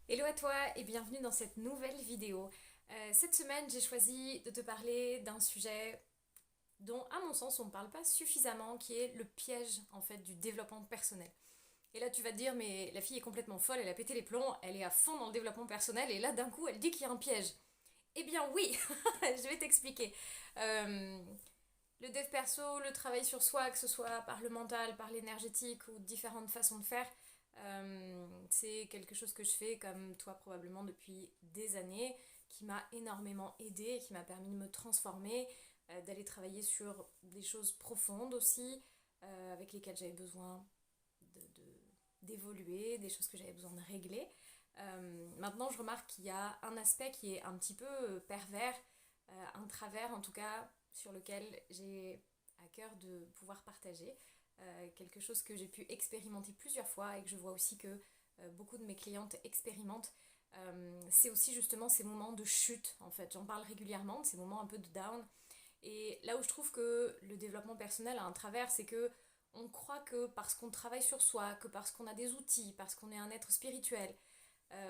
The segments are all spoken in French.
Hello à toi et bienvenue dans cette nouvelle vidéo. Cette semaine, j'ai choisi de te parler d'un sujet dont, à mon sens, on ne parle pas suffisamment, qui est le piège en fait du développement personnel. Et là, tu vas te dire, mais la fille est complètement folle, elle a pété les plombs, elle est à fond dans le développement personnel, et là, d'un coup, elle dit qu'il y a un piège. Eh bien oui, je vais t'expliquer. Euh, le dev perso, le travail sur soi, que ce soit par le mental, par l'énergétique ou différentes façons de faire, c'est quelque chose que je fais comme toi probablement depuis des années, qui m'a énormément aidé, qui m'a permis de me transformer, d'aller travailler sur des choses profondes aussi, avec lesquelles j'avais besoin d'évoluer, des choses que j'avais besoin de régler. Maintenant, je remarque qu'il y a un aspect qui est un petit peu pervers, un travers en tout cas, sur lequel j'ai à cœur de pouvoir partager. Quelque chose que j'ai pu expérimenter plusieurs fois et que je vois aussi que beaucoup de mes clientes expérimentent. C'est aussi justement ces moments de chute en fait. J'en parle régulièrement, de ces moments un peu de down. Et là où je trouve que le développement personnel a un travers, c'est que on croit que parce qu'on travaille sur soi, que parce qu'on a des outils, parce qu'on est un être spirituel,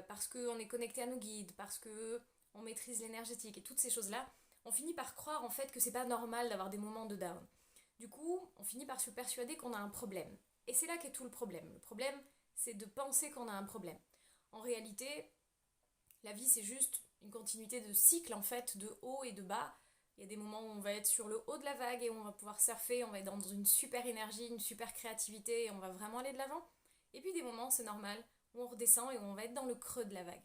parce qu'on est connecté à nos guides, parce que on maîtrise l'énergétique et toutes ces choses-là, on finit par croire en fait que c'est pas normal d'avoir des moments de down. Du coup, on finit par se persuader qu'on a un problème. Et c'est là qu'est tout le problème. Le problème, c'est de penser qu'on a un problème. En réalité, la vie, c'est juste une continuité de cycles en fait, de haut et de bas. Il y a des moments où on va être sur le haut de la vague et où on va pouvoir surfer, on va être dans une super énergie, une super créativité et on va vraiment aller de l'avant. Et puis des moments, c'est normal, où on redescend et où on va être dans le creux de la vague.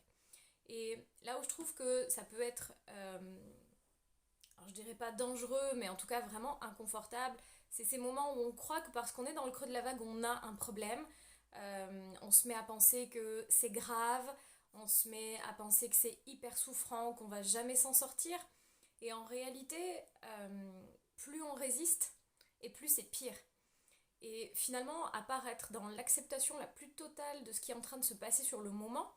Et là où je trouve que ça peut être, alors je dirais pas dangereux, mais en tout cas vraiment inconfortable, c'est ces moments où on croit que parce qu'on est dans le creux de la vague, on a un problème. On se met à penser que c'est grave, on se met à penser que c'est hyper souffrant, qu'on va jamais s'en sortir. Et en réalité, plus on résiste, et plus c'est pire. Et finalement, à part être dans l'acceptation la plus totale de ce qui est en train de se passer sur le moment,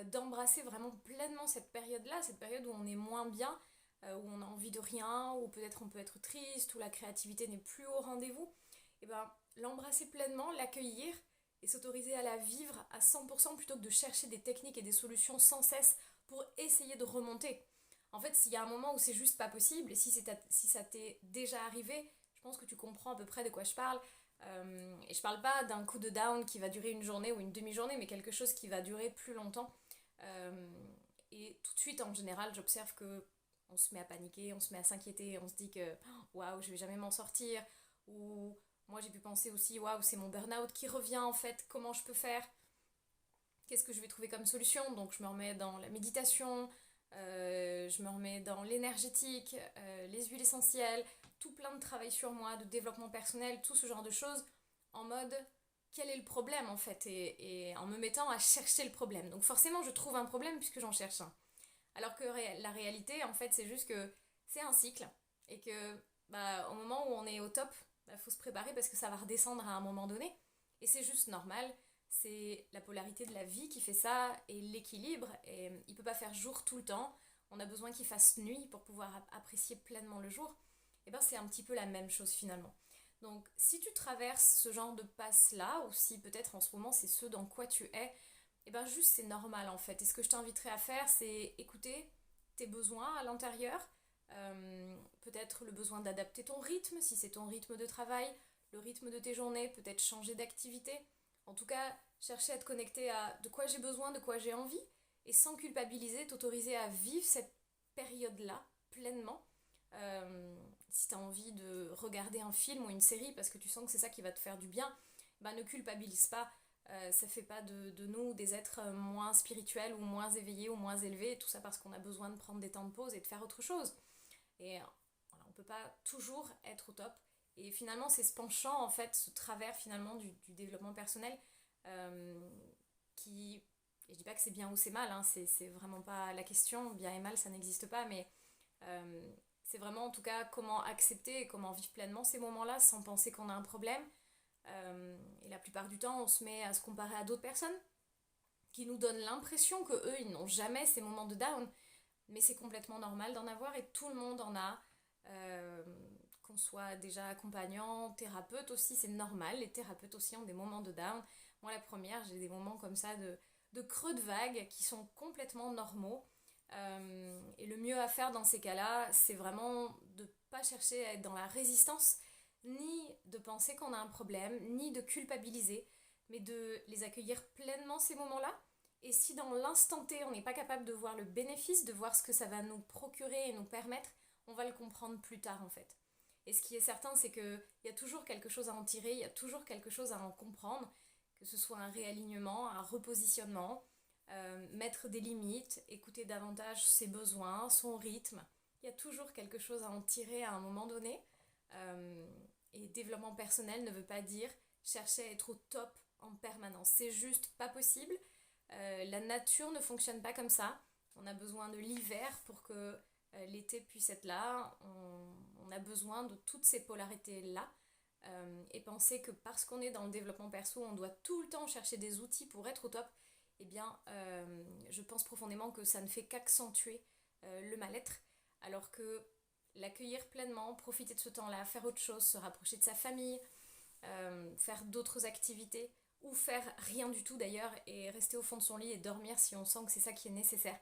d'embrasser vraiment pleinement cette période-là, cette période où on est moins bien, où on a envie de rien, où peut-être on peut être triste, où la créativité n'est plus au rendez-vous, et ben l'embrasser pleinement, l'accueillir et s'autoriser à la vivre à 100% plutôt que de chercher des techniques et des solutions sans cesse pour essayer de remonter. En fait, s'il y a un moment où c'est juste pas possible, et si ça t'est déjà arrivé, je pense que tu comprends à peu près de quoi je parle. Et je parle pas d'un coup de down qui va durer une journée ou une demi-journée, mais quelque chose qui va durer plus longtemps. Euh, et tout de suite, en général, j'observe que on se met à paniquer, on se met à s'inquiéter, on se dit que waouh, je vais jamais m'en sortir. Ou moi, j'ai pu penser aussi waouh, c'est mon burn-out qui revient en fait, comment je peux faire? Qu'est-ce que je vais trouver comme solution? Donc, je me remets dans la méditation, je me remets dans l'énergétique, les huiles essentielles, tout plein de travail sur moi, de développement personnel, tout ce genre de choses, en mode quel est le problème en fait, et en me mettant à chercher le problème. Donc forcément, je trouve un problème puisque j'en cherche un. Alors que la réalité, en fait, c'est juste que c'est un cycle, et que bah, au moment où on est au top, bah, faut se préparer parce que ça va redescendre à un moment donné, et c'est juste normal. C'est la polarité de la vie qui fait ça, et l'équilibre. Et il peut pas faire jour tout le temps. On a besoin qu'il fasse nuit pour pouvoir apprécier pleinement le jour. Et ben c'est un petit peu la même chose finalement. Donc si tu traverses ce genre de passe-là, ou si peut-être en ce moment c'est ce dans quoi tu es, et ben juste c'est normal en fait. Et ce que je t'inviterais à faire, c'est écouter tes besoins à l'intérieur. Peut-être le besoin d'adapter ton rythme, si c'est ton rythme de travail, le rythme de tes journées, peut-être changer d'activité. En tout cas, chercher à te connecter à de quoi j'ai besoin, de quoi j'ai envie, et sans culpabiliser, t'autoriser à vivre cette période-là pleinement. Si tu as envie de regarder un film ou une série parce que tu sens que c'est ça qui va te faire du bien, bah ne culpabilise pas. Ça fait pas de nous des êtres moins spirituels ou moins éveillés ou moins élevés, tout ça parce qu'on a besoin de prendre des temps de pause et de faire autre chose. Et voilà, on peut pas toujours être au top. Et finalement, c'est ce penchant, en fait, ce travers finalement du développement personnel euh, qui. Et je dis pas que c'est bien ou c'est mal, hein, c'est vraiment pas la question. Bien et mal, ça n'existe pas, mais c'est vraiment en tout cas comment accepter et comment vivre pleinement ces moments-là sans penser qu'on a un problème. Et la plupart du temps, on se met à se comparer à d'autres personnes qui nous donnent l'impression que eux, ils n'ont jamais ces moments de down. Mais c'est complètement normal d'en avoir et tout le monde en a. Euh, qu'on soit déjà accompagnant, thérapeute aussi, c'est normal. Les thérapeutes aussi ont des moments de down. Moi, la première, j'ai des moments comme ça de creux de vague qui sont complètement normaux. Et le mieux à faire dans ces cas-là, c'est vraiment de ne pas chercher à être dans la résistance, ni de penser qu'on a un problème, ni de culpabiliser, mais de les accueillir pleinement ces moments-là. Et si dans l'instant T, on n'est pas capable de voir le bénéfice, de voir ce que ça va nous procurer et nous permettre, on va le comprendre plus tard en fait. Et ce qui est certain, c'est qu'il y a toujours quelque chose à en tirer, il y a toujours quelque chose à en comprendre, que ce soit un réalignement, un repositionnement, mettre des limites, écouter davantage ses besoins, son rythme. Il y a toujours quelque chose à en tirer à un moment donné. Euh, et développement personnel ne veut pas dire chercher à être au top en permanence. C'est juste pas possible. La nature ne fonctionne pas comme ça. On a besoin de l'hiver pour que l'été puisse être là. On a besoin de toutes ces polarités-là. Et penser que parce qu'on est dans le développement perso, on doit tout le temps chercher des outils pour être au top, eh bien, je pense profondément que ça ne fait qu'accentuer le mal-être, alors que l'accueillir pleinement, profiter de ce temps-là, faire autre chose, se rapprocher de sa famille, faire d'autres activités, ou faire rien du tout d'ailleurs, et rester au fond de son lit et dormir si on sent que c'est ça qui est nécessaire,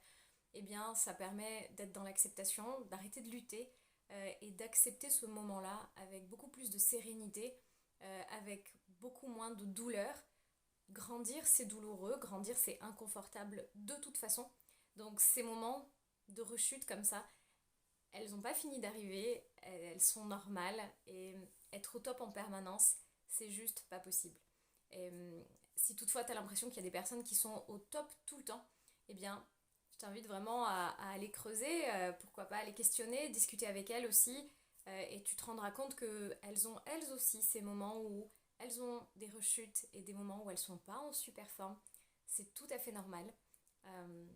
eh bien, ça permet d'être dans l'acceptation, d'arrêter de lutter, et d'accepter ce moment-là avec beaucoup plus de sérénité, avec beaucoup moins de douleur. Grandir, c'est douloureux, grandir, c'est inconfortable de toute façon. Donc ces moments de rechute comme ça, elles n'ont pas fini d'arriver, elles sont normales et être au top en permanence, c'est juste pas possible. Et si toutefois tu as l'impression qu'il y a des personnes qui sont au top tout le temps, eh bien je t'invite vraiment à aller creuser, pourquoi pas aller questionner, discuter avec elles aussi, et tu te rendras compte qu'elles ont elles aussi ces moments où elles ont des rechutes et des moments où elles sont pas en super forme. C'est tout à fait normal. Euh,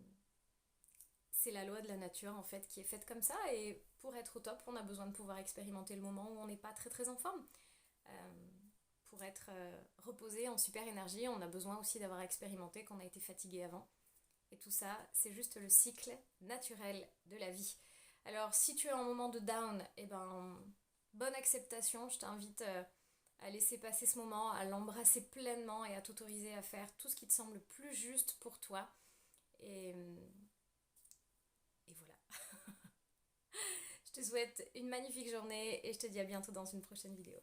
c'est la loi de la nature en fait qui est faite comme ça, et pour être au top, on a besoin de pouvoir expérimenter le moment où on n'est pas très très en forme. Euh, pour être reposé en super énergie, on a besoin aussi d'avoir expérimenté qu'on a été fatigué avant. Et tout ça, c'est juste le cycle naturel de la vie. Alors, si tu es en moment de down, eh ben, bonne acceptation. Je t'invite à laisser passer ce moment, à l'embrasser pleinement et à t'autoriser à faire tout ce qui te semble le plus juste pour toi. Et voilà. Je te souhaite une magnifique journée et je te dis à bientôt dans une prochaine vidéo.